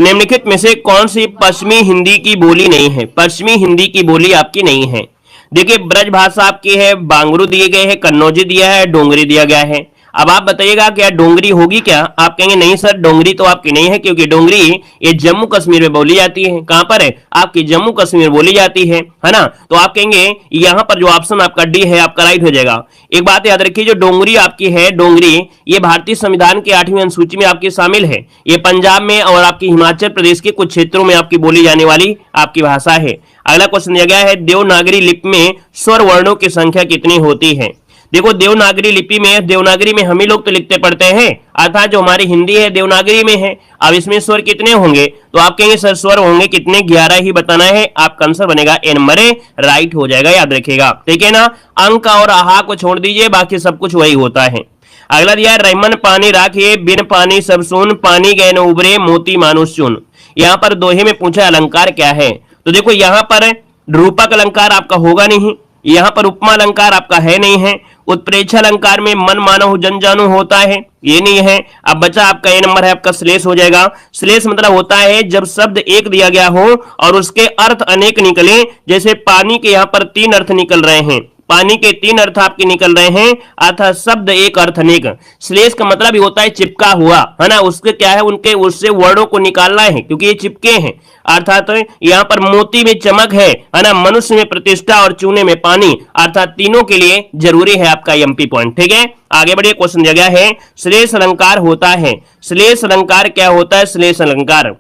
निम्नलिखित में से कौन सी पश्चिमी हिंदी की बोली नहीं है? पश्चिमी हिंदी की बोली आपकी नहीं है। देखिए ब्रज भाषा आपकी है, बांगरू दिए गए हैं, कन्नौजी दिया है, डोंगरी दिया गया है। अब आप बताइएगा क्या डोंगरी होगी क्या? आप कहेंगे नहीं सर डोंगरी तो आपकी नहीं है, क्योंकि डोंगरी ये जम्मू कश्मीर में बोली जाती है। कहां पर है? आपकी जम्मू कश्मीर बोली जाती है ना? तो आप कहेंगे यहां पर जो ऑप्शन आपका डी है आपका राइट हो जाएगा। एक बात याद रखिए, जो डोंगरी आपकी है, डोंगरी ये भारतीय संविधान के 8वीं अनुसूची में आपकी शामिल है। ये पंजाब में और आपकी हिमाचल प्रदेश के कुछ क्षेत्रों में आपकी बोली जाने वाली आपकी भाषा है। अगला क्वेश्चन दिया गया है, देवनागरी लिपि में स्वर वर्णों की संख्या कितनी होती है? देखो देवनागरी लिपि में, देवनागरी में हम ही लोग तो लिखते पढ़ते हैं, अर्थात जो हमारी हिंदी है देवनागरी में है। अब इसमें स्वर कितने होंगे? तो आप कहेंगे सर स्वर होंगे कितने? 11 ही बताना है। आपका आंसर बनेगा ए नंबर राइट हो जाएगा, याद रखिएगा। ठीक है ना? अंक और आहा को छोड़ दीजिए, बाकी सब कुछ वही होता है। अगला दिया रैमन पानी राखिए, बिन पानी सब सुन, पानी गए न उबरे, मोती मानुष चुन। यहाँ पर दोहे में पूछा अलंकार क्या है? तो देखो यहाँ पर रूपक अलंकार आपका होगा नहीं, यहाँ पर उपमा अलंकार आपका है नहीं है, उत्प्रेक्षा अलंकार में मन मानो जन जानू होता है, ये नहीं है। अब बचा आपका ए नंबर है आपका श्लेष हो जाएगा। श्लेष मतलब होता है जब शब्द एक दिया गया हो और उसके अर्थ अनेक निकले, जैसे पानी के यहाँ पर 3 अर्थ निकल रहे हैं, पानी के 3 अर्थ आपके निकल रहे हैं, अर्थात शब्द एक अर्थ अनेक। श्लेष का मतलब ही होता है चिपका हुआ, है ना? उसके क्या है, उनके उससे वर्णों को निकालना है, क्योंकि ये चिपके हैं। अर्थात यहाँ पर मोती में चमक है ना? मनुष्य में प्रतिष्ठा और चूने में पानी, अर्थात तीनों के लिए जरूरी है आपका एमपी पॉइंट। ठीक है, आगे बढ़िए। क्वेश्चन दिया गया है श्लेष अलंकार होता है। श्लेष अलंकार क्या होता है? श्लेष अलंकार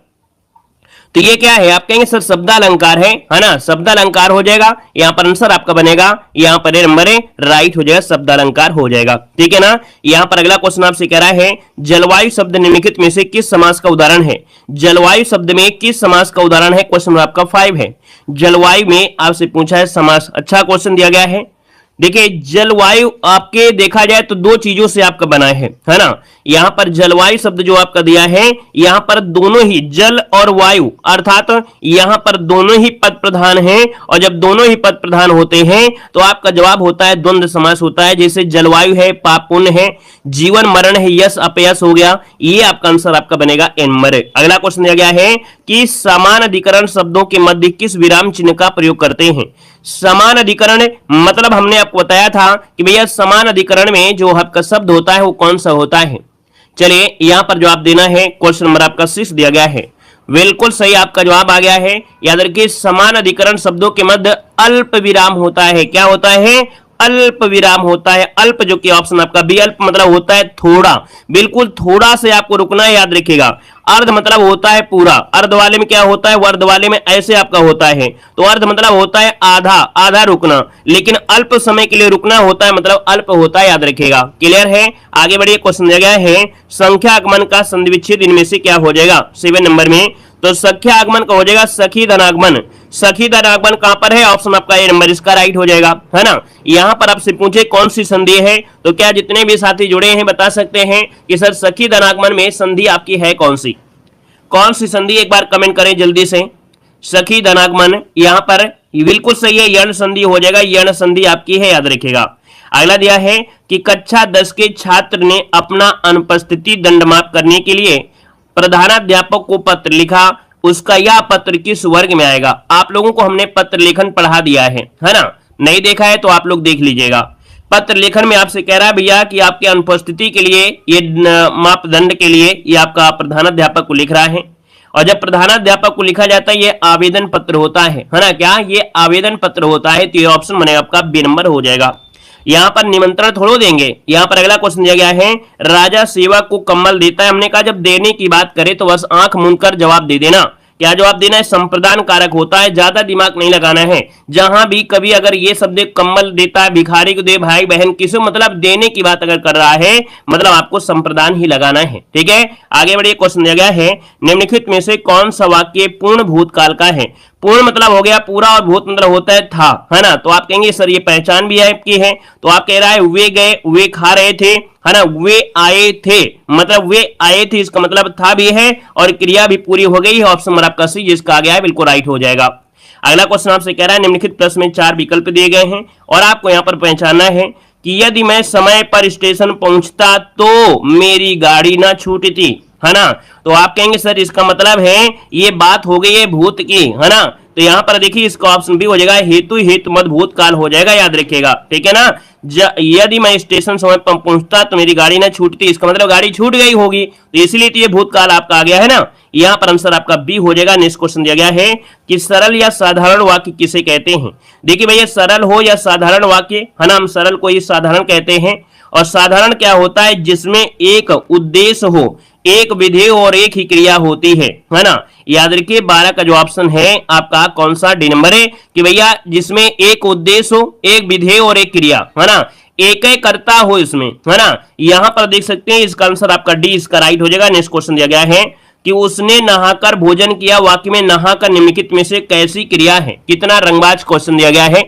तो ये क्या है? आप कहेंगे सर शब्दालंकार है ना? शब्दालंकार हो जाएगा। यहाँ पर आंसर आपका बनेगा, यहाँ पर ए नंबर राइट हो जाएगा, शब्दालंकार हो जाएगा। ठीक है ना? यहाँ पर अगला क्वेश्चन आपसे कह रहा है जलवायु शब्द निम्नलिखित में से किस समास का उदाहरण है? जलवायु शब्द में किस समास का उदाहरण है? क्वेश्चन आपका 5 है। जलवायु में आपसे पूछा है समास। अच्छा क्वेश्चन दिया गया है। देखिए जलवायु आपके देखा जाए तो 2 चीजों से आपका बना है ना? यहां पर जलवायु शब्द जो आपका दिया है, यहां पर दोनों ही जल और वायु, अर्थात यहां पर दोनों ही पद प्रधान हैं, और जब दोनों ही पद प्रधान होते हैं तो आपका जवाब होता है द्वंद्व समास होता है। जैसे जलवायु है पाप पुण्य है, जीवन मरण है यश अपयश हो गया, ये आपका आंसर आपका बनेगा ए नंबर। अगला क्वेश्चन दिया गया है कि समान अधिकरण शब्दों के मध्य किस विराम चिन्ह का प्रयोग करते हैं? समान अधिकरण मतलब हमने आपको बताया था कि भैया समान अधिकरण में जो आपका शब्द होता है वो कौन सा होता है। चलिए यहां पर जवाब देना है। क्वेश्चन नंबर आपका 6 दिया गया है, बिल्कुल सही आपका जवाब आ गया है। याद रखिए समान अधिकरण शब्दों के मध्य अल्प विराम होता है। क्या होता है? अल्प विराम होता है। अल्प जो कि ऑप्शन आपका बी, अल्प मतलब होता है थोड़ा, बिल्कुल थोड़ा से आपको रुकना है, याद रखिएगा। अर्ध मतलब होता है पूरा, अर्ध वाले में क्या होता है? वर्ध वाले में ऐसे आपका होता है, तो अर्ध मतलब होता है आधा, आधा रुकना, लेकिन अल्प समय के लिए रुकना होता है मतलब अल्प होता है, याद रखिएगा। क्लियर है? आगे बढ़िए। क्वेश्चन दिया गया है संख्या आगमन का संधि विच्छेद इनमें से क्या हो जाएगा? 7 नंबर में तो संख्या आगमन का हो जाएगा सखी धनागमन। सखी धनागमन कहां पर है? ऑप्शन आपका ए नंबर इसका राइट हो जाएगा, है ना? यहां पर आपसे पूछे कौन सी संधि है, तो क्या जितने भी साथी जुड़े हैं बता सकते हैं कि सर सखी धनागमन में संधि आपकी है कौन सी? कौन सी संधि? एक बार कमेंट करें जल्दी से। सखी धनागमन यहां पर बिल्कुल सही है, यर्ण संधि हो जाएगा, यर्ण संधि आपकी है, याद रखिएगा। अगला दिया है कि कक्षा 10 के छात्र ने अपना अनुपस्थिति दंड माफ करने के लिए प्रधानाध्यापक को पत्र लिखा, उसका यह पत्र किस वर्ग में आएगा? आप लोगों को हमने पत्र लेखन पढ़ा दिया है ना? नहीं देखा है तो आप लोग देख लीजिएगा। पत्र लेखन में आपसे कह रहा है भैया कि आपके अनुपस्थिति के लिए ये मापदंड के लिए ये आपका प्रधानाध्यापक को लिख रहा है, और जब प्रधानाध्यापक को लिखा जाता है ये आवेदन पत्र होता है ना? क्या ये आवेदन पत्र होता है? तो ये ऑप्शन बनेगा आपका बी नंबर हो जाएगा। यहां पर निमंत्रण थोड़ा देंगे। यहां पर अगला क्वेश्चन दिया गया है राजा सेवक को कम्बल देता है। हमने कहा जब देने की बात करें तो बस आंख मूंदकर जवाब दे देना। क्या जवाब देना है? संप्रदान कारक होता है, ज्यादा दिमाग नहीं लगाना है। जहां भी कभी अगर ये शब्द कम्बल देता है, भिखारी को दे, भाई बहन किसी मतलब देने की बात अगर कर रहा है मतलब आपको संप्रदान ही लगाना है। ठीक है, आगे बढ़िए। क्वेश्चन दिया गया है निम्नलिखित में से कौन सा वाक्य पूर्ण भूतकाल का है? पूर्ण मतलब हो गया पूरा और भूत मतलब होता है था, है ना? तो आप कहेंगे सर ये पहचान भी आपकी है, तो आप कह रहा है वे गए, वे खा रहे थे, है ना? वे आए थे मतलब वे आए थे, इसका मतलब था भी है और क्रिया भी पूरी हो गई है। ऑप्शन नंबर आपका सी जिसका आ गया है बिल्कुल राइट हो जाएगा। अगला क्वेश्चन आपसे कह रहा है निम्नलिखित प्रश्न में 4 विकल्प दिए गए हैं और आपको यहां पर पहचानना है कि यदि मैं समय पर स्टेशन पहुंचता तो मेरी गाड़ी ना छूटती। है ना। तो आप कहेंगे सर इसका मतलब है ये बात हो गई है भूत की, है ना। तो यहां पर देखिए इसका ऑप्शन भी हो जाएगा हेतु हेतु मत भूतकाल हो जाएगा, याद रखिएगा, ठीक है ना। यदि मैं स्टेशन समय पर पहुंचता तो मेरी गाड़ी ना छूटती, इसका मतलब गाड़ी छूट गई होगी, तो इसलिए तो ये भूतकाल आपका आ गया है ना। यहां पर आंसर आपका बी हो जाएगा। नेक्स्ट क्वेश्चन दिया गया है कि सरल या साधारण वाक्य किसे कहते हैं। देखिए भैया सरल हो या साधारण वाक्य, है ना, हम सरल को ही साधारण कहते हैं, और साधारण क्या होता है जिसमें एक उद्देश्य हो, एक विधेय और एक ही क्रिया होती है ना। याद रखिए 12 का जो ऑप्शन है आपका कौन सा, डी नंबर है, कि भैया जिसमें एक उद्देश्य हो, एक विधेय और एक क्रिया, है ना, एक ही करता हो इसमें, है ना। यहां पर देख सकते हैं इसका आंसर आपका डी इसका राइट हो जाएगा। नेक्स्ट क्वेश्चन दिया गया है कि उसने नहाकर भोजन किया, वाक्य में नहाकर निम्नलिखित में से कैसी क्रिया है। कितना रंगबाज क्वेश्चन दिया गया है,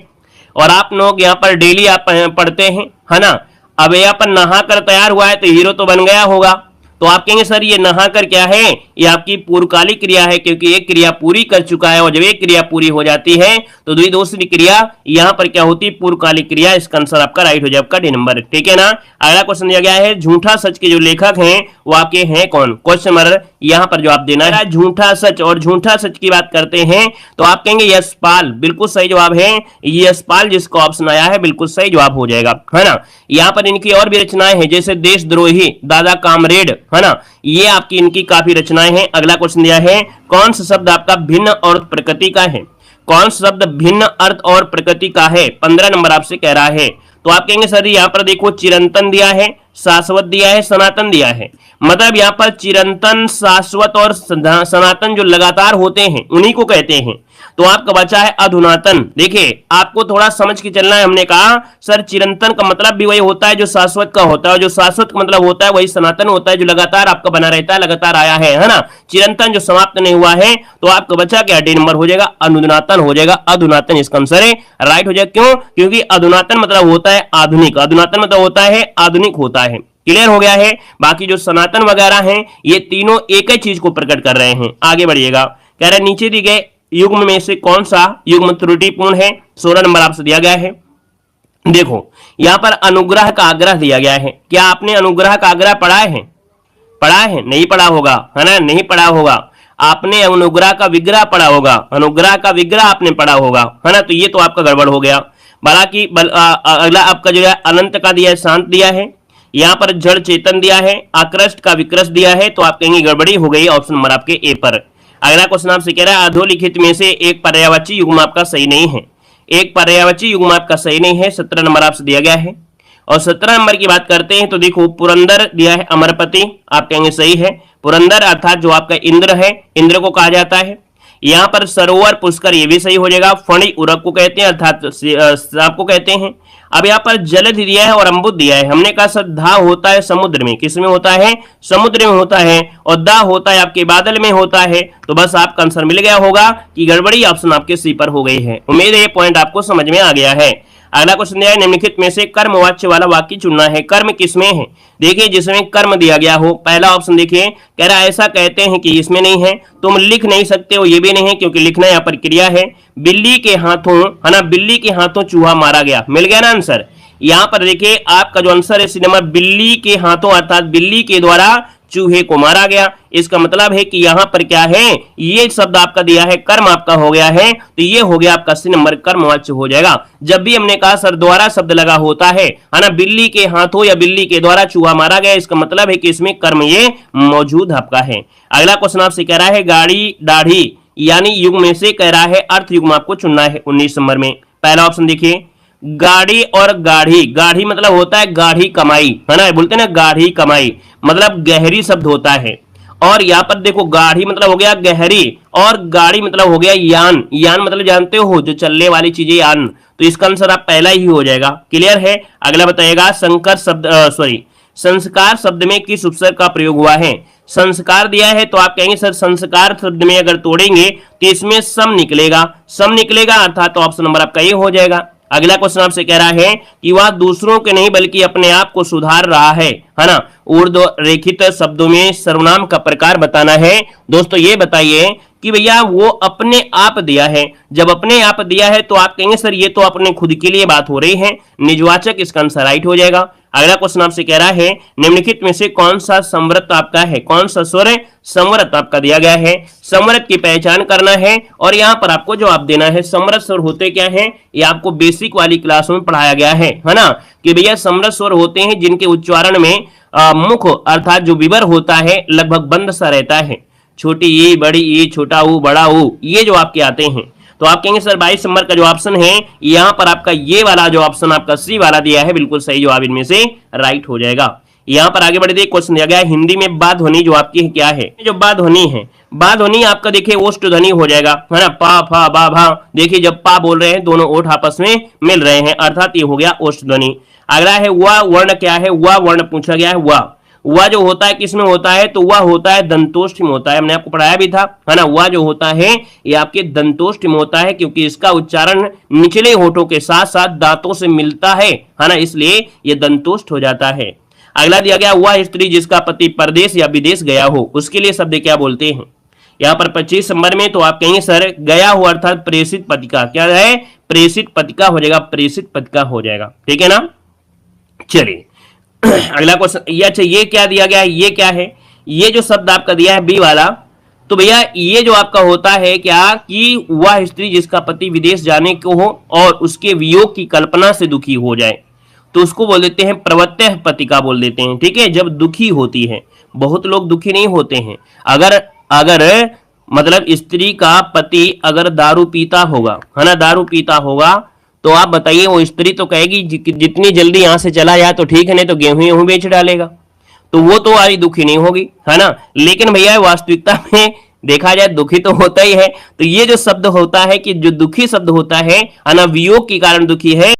और आप लोग यहाँ पर डेली आप पढ़ते हैं, है ना। अब यहाँ पर नहाकर तैयार हुआ है तो हीरो तो बन गया होगा, तो आप कहेंगे सर ये नहाकर क्या है, ये आपकी पूर्वकालिक क्रिया है, क्योंकि एक क्रिया पूरी कर चुका है, और जब एक क्रिया पूरी हो जाती है तो दूसरी क्रिया यहां पर क्या होती है, पूर्वकालिक क्रिया। इसका आंसर आपका राइट हो जाए, आपका डी नंबर, ठीक है ना। अगला क्वेश्चन दिया गया है झूठा सच के जो लेखक हैं वो आपके हैं कौन, क्वेश्चन नंबर यहां पर जवाब देना है। झूठा सच, और झूठा सच की बात करते हैं तो आप कहेंगे यशपाल, बिल्कुल सही जवाब है यशपाल, जिसका ऑप्शन आया है बिल्कुल सही जवाब हो जाएगा, है ना। यहां पर इनकी और भी रचनाएं हैं जैसे देशद्रोही, दादा कामरेड, है ना, ये आपकी इनकी काफी रचनाएं हैं। अगला क्वेश्चन दिया है कौन सा शब्द आपका भिन्न और प्रकृति का है। कौन सा शब्द भिन्न अर्थ और प्रकृति का है, 15 नंबर आपसे कह रहा है। तो आप कहेंगे सर यहां पर देखो चिरंतन दिया है, शाश्वत दिया है, सनातन दिया है, मतलब यहां पर चिरंतन, शाश्वत और सनातन जो लगातार होते हैं उन्हीं को कहते हैं। तो आपका बचा है अधुनातन। देखिए आपको थोड़ा समझ के चलना है। हमने कहा सर चिरंतन का मतलब भी वही होता है जो शाश्वत का होता है, और जो शाश्वत का मतलब होता है वही सनातन होता है जो लगातार आपका बना रहता है, लगातार आया है ना। चिरंतन जो समाप्त नहीं हुआ है, तो आपका बचा क्या, डी नंबर हो जाएगा, अधुनातन हो जाएगा। अधुनातन इसका आंसर है, राइट हो जाएगा। क्यों, क्योंकि अधुनातन मतलब होता है आधुनिक, अधुनातन मतलब होता है आधुनिक होता है। क्लियर हो गया है। बाकी जो सनातन वगैरह हैं ये तीनों एक ही चीज को प्रकट कर रहे हैं। आगे बढ़िएगा, कह रहे नीचे दी गए युग्म में से कौन सा युग्म त्रुटिपूर्ण है, 16 नंबर आपसे दिया गया है। देखो यहां पर अनुग्रह का आग्रह दिया गया है। क्या आपने अनुग्रह का आग्रह पढ़ा है, पढ़ा है, नहीं पढ़ा होगा, है ना, नहीं पढ़ा होगा। आपने अनुग्रह का विग्रह पढ़ा होगा, अनुग्रह का विग्रह आपने पढ़ा होगा, है ना। तो ये तो आपका गड़बड़ हो गया। बाकी अगला आपका जो है अनंत का दिया है, शांत दिया है, यहां पर जड़ चेतन दिया है, आकृष्ट का विकृष्ट दिया है, तो आप कहेंगे गड़बड़ी हो गई, ऑप्शन नंबर आपके ए पर। अगला क्वेश्चन आपसे कह रहा है अधोलिखित में से एक पर्यायवाची युग्म आपका सही नहीं है। एक पर्यायवाची युग्म आपका सही नहीं है, 17 नंबर आपसे दिया गया है। और 17 नंबर की बात करते हैं तो देखो पुरंदर दिया है, अमरपति, आप कहेंगे सही है। पुरंदर अर्थात जो आपका इंद्र है, इंद्र को कहा जाता है। यहां पर सरोवर पुष्कर, ये भी सही हो जाएगा। फणी उरक को कहते हैं अर्थात सांप को कहते हैं। अब यहाँ पर जलधि दिया है और अम्बुद दिया है। हमने कहा सर धा होता है समुद्र में, किस में होता है, समुद्र में होता है, और दा होता है आपके बादल में होता है। तो बस आपका आंसर मिल गया होगा कि गड़बड़ी ऑप्शन आपके सी पर हो गई है। उम्मीद है ये पॉइंट आपको समझ में आ गया है। अगला क्वेश्चन दिया है निम्नलिखित में से कर्मवाच्य वाला वाक्य चुनना है। कर्म किसमें है, देखिए जिसमें कर्म दिया गया हो। पहला ऑप्शन देखिए, कह रहा है ऐसा कहते हैं कि इसमें नहीं है, तुम लिख नहीं सकते हो, ये भी नहीं है क्योंकि लिखना यहाँ पर क्रिया है। बिल्ली के हाथों, है ना, बिल्ली के हाथों चूहा मारा गया, मिल गया ना आंसर। यहां पर देखिए आपका जो आंसर है सी नंबर, बिल्ली के हाथों अर्थात बिल्ली के द्वारा चूहे को मारा गया। इसका मतलब है कि यहां पर क्या है, ये शब्द आपका दिया है, कर्म आपका हो गया है, तो ये हो गया आपका सी नंबर कर्मवाच्य हो जाएगा। जब भी हमने कहा सर द्वारा शब्द लगा होता है ना, बिल्ली के हाथों या बिल्ली के द्वारा चूहा मारा गया, इसका मतलब है कि इसमें कर्म ये मौजूद आपका है। अगला क्वेश्चन आपसे कह रहा है गाड़ी दाढ़ी यानी युग में से कह रहा है अर्थ युग्म आपको चुनना है 19 नंबर में। पहला ऑप्शन देखिए, गाड़ी और गाढ़ी, गाढ़ी मतलब होता है गाढ़ी कमाई, है ना, बोलते हैं ना गाढ़ी कमाई, मतलब गहरी शब्द होता है। और यहाँ पर देखो गाढ़ी मतलब हो गया गहरी, और गाड़ी मतलब हो गया यान, यान मतलब जानते हो जो चलने वाली चीजें यान, तो इसका आंसर आप पहला ही हो जाएगा। क्लियर है। अगला बताइएगा संकर शब्द संस्कार शब्द में किस उपसर्ग का प्रयोग हुआ है। संस्कार दिया है तो आप कहेंगे सर संस्कार शब्द में अगर तोड़ेंगे तो इसमें सम निकलेगा, सम निकलेगा अर्थात तो ऑप्शन नंबर आपका ये हो जाएगा। अगला क्वेश्चन आपसे कह रहा है कि वह दूसरों के नहीं बल्कि अपने आप को सुधार रहा है, है ना। ऊर्ध्व रेखित शब्दों में सर्वनाम का प्रकार बताना है। दोस्तों ये बताइए कि भैया वो अपने आप दिया है। जब अपने आप दिया है तो आप कहेंगे सर ये तो अपने खुद के लिए बात हो रही है, निजवाचक, इसका आंसर राइट हो जाएगा। अगला क्वेश्चन आपसे कह रहा है निम्नलिखित में से कौन सा संवृत आपका है, कौन सा स्वर संवृत आपका दिया गया है। संवृत की पहचान करना है और यहाँ पर आपको जवाब देना है। संवृत स्वर होते क्या हैं, ये आपको बेसिक वाली क्लास में पढ़ाया गया है ना, कि भैया संवृत स्वर होते हैं जिनके उच्चारण में मुख अर्थात जो विवर होता है लगभग बंद सा रहता है। छोटी ई, बड़ी ई, छोटा ऊ, बड़ा ऊ, ये जो आपके आते हैं। तो आप कहेंगे सर 22 नंबर का जो ऑप्शन है यहाँ पर आपका ये वाला जो ऑप्शन आपका सी वाला दिया है, बिल्कुल सही जवाब इनमें से राइट हो जाएगा। यहाँ पर आगे बढ़े, क्वेश्चन दिया गया है हिंदी में बा ध्वनि जो आपकी क्या है। जो बा ध्वनि है, बा ध्वनि आपका देखिए ओष्ठ ध्वनि हो जाएगा, है ना। पा, फा, बा, भा, देखिए जब पा बोल रहे हैं दोनों ओठ आपस में मिल रहे हैं, अर्थात ये हो गया ओष्ठ ध्वनि। अगला है वा वर्ण क्या है, वा वर्ण पूछा गया है। वह जो होता है किसमें होता है, तो वह होता है दंतोष्ठ में होता है, हमने आपको पढ़ाया भी था, है ना। वह जो होता है ये आपके दंतोष्ठ में होता है, क्योंकि इसका उच्चारण निचले होठों के साथ साथ दांतों से मिलता है ना, इसलिए ये दंतोष्ठ हो जाता है। अगला दिया गया वह स्त्री जिसका पति परदेश या विदेश गया हो, उसके लिए शब्द क्या बोलते हैं। यहाँ पर 25 नंबर में तो आप कहेंगे सर गया हो अर्थात प्रेषित पतिका, क्या है, प्रेषित पतिका हो जाएगा, प्रेषित पतिका हो जाएगा, ठीक है ना। चलिए अगला क्वेश्चन, ये अच्छा ये क्या दिया गया है, ये क्या है, ये जो शब्द आपका दिया है बी वाला, तो भैया ये जो आपका होता है क्या कि वह स्त्री जिसका पति विदेश जाने को हो और उसके वियोग की कल्पना से दुखी हो जाए, तो उसको बोल देते हैं प्रवत्यः पतिका बोल देते हैं, ठीक है। जब दुखी होती है, बहुत लोग दुखी नहीं होते हैं। अगर मतलब स्त्री का पति अगर दारू पीता होगा, है ना, दारू पीता होगा, तो आप बताइए वो स्त्री तो कहेगी जितनी जल्दी यहाँ से चला जाए तो ठीक है, नहीं तो गेहूं बेच डालेगा, तो वो तो आज दुखी नहीं होगी, है ना। लेकिन भैया वास्तविकता में देखा जाए दुखी तो होता ही है। तो ये जो शब्द होता है कि जो दुखी शब्द होता है ना, वियोग के कारण दुखी है,